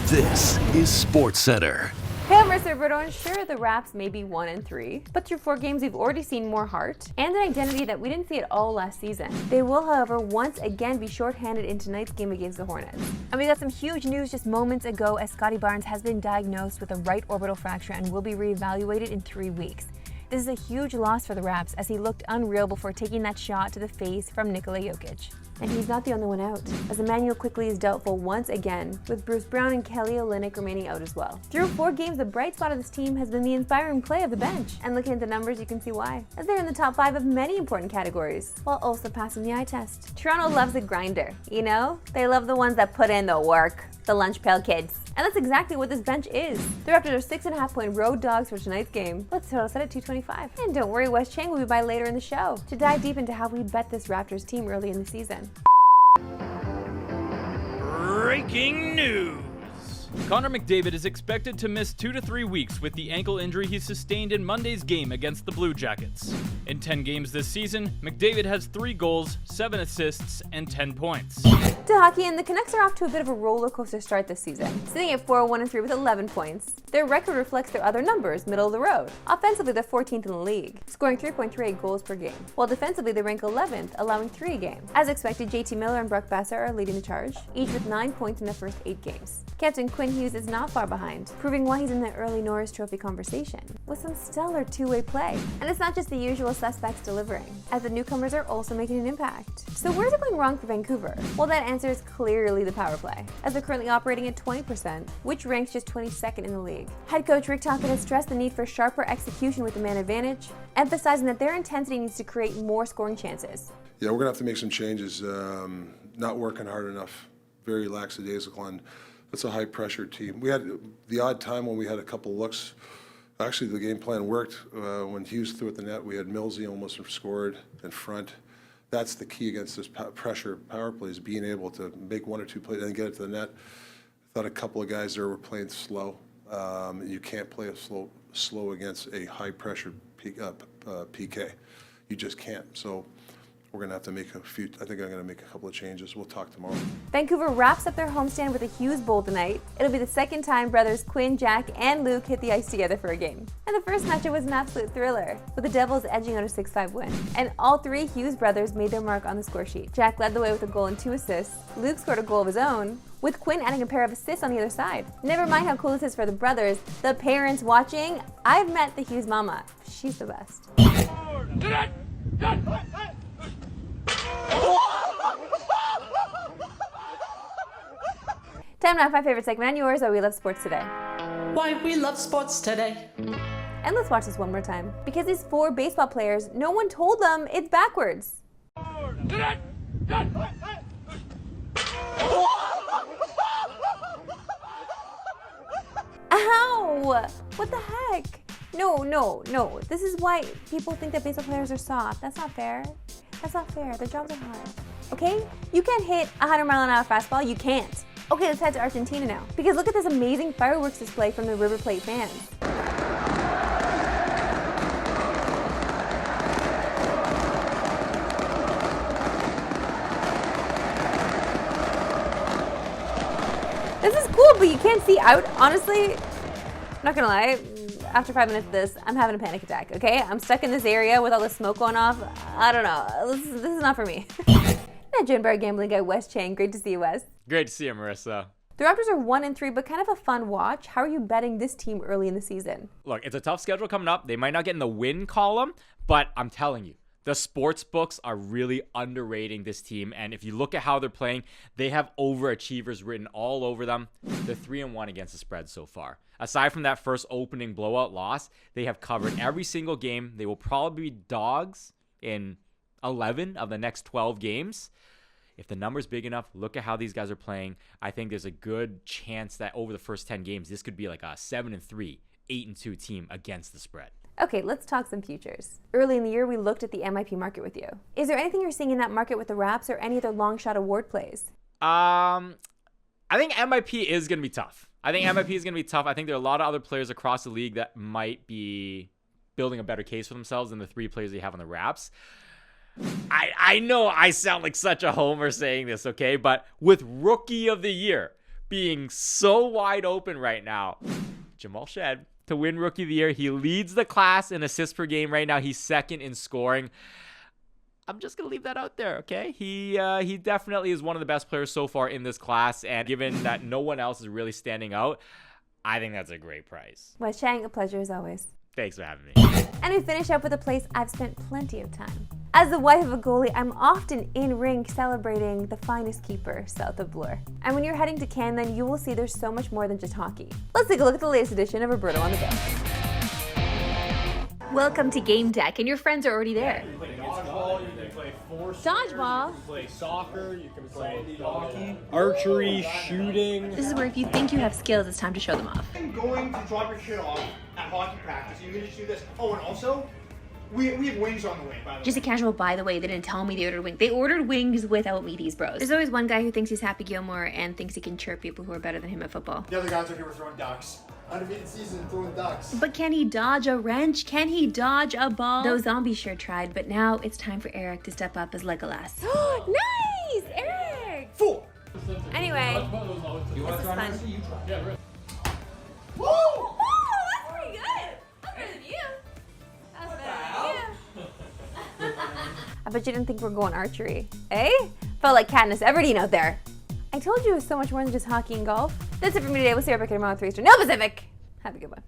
This is Sportscentre. Hey, I'm Marissa Roberto, and sure, the Raps may be 1-3, but through 4 games, we've already seen more heart and an identity that we didn't see at all last season. They will, however, once again be shorthanded in tonight's game against the Hornets. And we got some huge news just moments ago as Scottie Barnes has been diagnosed with a right orbital fracture and will be reevaluated in 3 weeks. This is a huge loss for the Raps as he looked unreal before taking that shot to the face from Nikola Jokic. And he's not the only one out, as Emmanuel quickly is doubtful once again, with Bruce Brown and Kelly Olynyk remaining out as well. Through 4 games, the bright spot of this team has been the inspiring play of the bench. And looking at the numbers, you can see why, as they're in the top 5 of many important categories, while also passing the eye test. Toronto loves a grinder, you know? They love the ones that put in the work, the lunch pail kids. And that's exactly what this bench is. The Raptors are 6.5-point road dogs for tonight's game. Let's total set at 225. And don't worry, Wes Chang will be by later in the show to dive deep into how we bet this Raptors team early in the season. Breaking news! Connor McDavid is expected to miss 2 to 3 weeks with the ankle injury he sustained in Monday's game against the Blue Jackets. In 10 games this season, McDavid has 3 goals, 7 assists, and 10 points. To hockey, and the Canucks are off to a bit of a roller coaster start this season, sitting at 4-1-3 with 11 points. Their record reflects their other numbers, middle of the road. Offensively, they're 14th in the league, scoring 3.38 goals per game, while defensively they rank 11th, allowing 3 a game. As expected, JT Miller and Brock Besser are leading the charge, each with 9 points in their first 8 games. Captain Quinn Hughes is not far behind, proving why he's in the early Norris Trophy conversation, with some stellar two-way play. And it's not just the usual suspects delivering, as the newcomers are also making an impact. So where's it going wrong for Vancouver? Well, that answer is clearly the power play, as they're currently operating at 20%, which ranks just 22nd in the league. Head coach Rick Tocchet has stressed the need for sharper execution with the man advantage, emphasizing that their intensity needs to create more scoring chances. Yeah, we're going to have to make some changes. Not working hard enough, very lackadaisical, and it's a high-pressure team. We had the odd time when we had a couple looks. Actually, the game plan worked. When Hughes threw at the net, we had Millsy almost scored in front. That's the key against this pressure power play, is being able to make 1 or 2 plays and get it to the net. I thought a couple of guys there were playing slow. You can't play a slow against a high-pressure PK. You just can't. So we're going to have to make I think I'm going to make a couple of changes. We'll talk tomorrow. Vancouver wraps up their homestand with a Hughes Bowl tonight. It'll be the second time brothers Quinn, Jack, and Luke hit the ice together for a game. And the first matchup was an absolute thriller, with the Devils edging out a 6-5 win. And all 3 Hughes brothers made their mark on the score sheet. Jack led the way with a goal and 2 assists. Luke scored a goal of his own, with Quinn adding a pair of assists on the other side. Never mind how cool this is for the brothers, the parents watching. I've met the Hughes mama. She's the best. Time now for my favorite segment and yours, Why We Love Sports Today. Why we love sports today. And let's watch this one more time. Because these 4 baseball players, no one told them it's backwards. Ow! What the heck? No. This is why people think that baseball players are soft. That's not fair. That's not fair. Their jobs are hard. Okay? You can't hit a 100-mile-an-hour fastball. You can't. Okay, let's head to Argentina now. Because look at this amazing fireworks display from the River Plate fans. This is cool, but you can't see out. Honestly, I'm not gonna lie. After 5 minutes of this, I'm having a panic attack, okay? I'm stuck in this area with all the smoke going off. I don't know. This is not for me. Now, joined by our gambling guy, Wes Chang. Great to see you, Wes. Great to see you, Marissa. The Raptors are 1-3, but kind of a fun watch. How are you betting this team early in the season? Look, it's a tough schedule coming up. They might not get in the win column, but I'm telling you, the sports books are really underrating this team. And if you look at how they're playing, they have overachievers written all over them. They're 3-1 against the spread so far. Aside from that first opening blowout loss, they have covered every single game. They will probably be dogs in 11 of the next 12 games. If the number's big enough, look at how these guys are playing. I think there's a good chance that over the first 10 games, this could be like a 7-3, 8-2 team against the spread. Okay, let's talk some futures. Early in the year, we looked at the MIP market with you. Is there anything you're seeing in that market with the Raps or any other long shot award plays? I think MIP is going to be tough. I think there are a lot of other players across the league that might be building a better case for themselves than the 3 players they have on the Raps. I know I sound like such a homer saying this, okay? But with Rookie of the Year being so wide open right now. Jamal Shed to win Rookie of the Year. He leads the class in assists per game right now. He's second in scoring. I'm just going to leave that out there, okay? He definitely is one of the best players so far in this class, and given that no one else is really standing out, I think that's a great price. Well, Shang, a pleasure as always. Thanks for having me. And we finish up with a place I've spent plenty of time. As the wife of a goalie, I'm often in rink celebrating the finest keeper south of Bloor. And when you're heading to Canada, you will see there's so much more than just hockey. Let's take a look at the latest edition of Roberto on the Go. Welcome to Game Deck, and your friends are already there. You can play dodgeball, you can play force. Dodgeball. You can play soccer, you can play hockey, archery, shooting. This is where if you think you have skills, it's time to show them off. I'm going to drop your shit off at hockey practice. You're gonna just do this. Oh, and also, we have wings on the way, by the way. Just a casual, by the way, they didn't tell me they ordered wings. They ordered wings without meaties, bros. There's always one guy who thinks he's Happy Gilmore and thinks he can chirp people who are better than him at football. The other guys are here were throwing ducks. Undefeated season, throwing ducks. But can he dodge a wrench? Can he dodge a ball? Those zombies sure tried, but now it's time for Eric to step up as Legolas. Nice! Eric! 4. Anyway, this is fun. Woo! Oh, that's pretty good! That's better than you. That's better than you. I bet you didn't think we were going archery. Eh? Felt like Katniss Everdeen out there. I told you it was so much more than just hockey and golf. That's it for me today. We'll see you back tomorrow at 3 Eastern. No Pacific! Have a good one.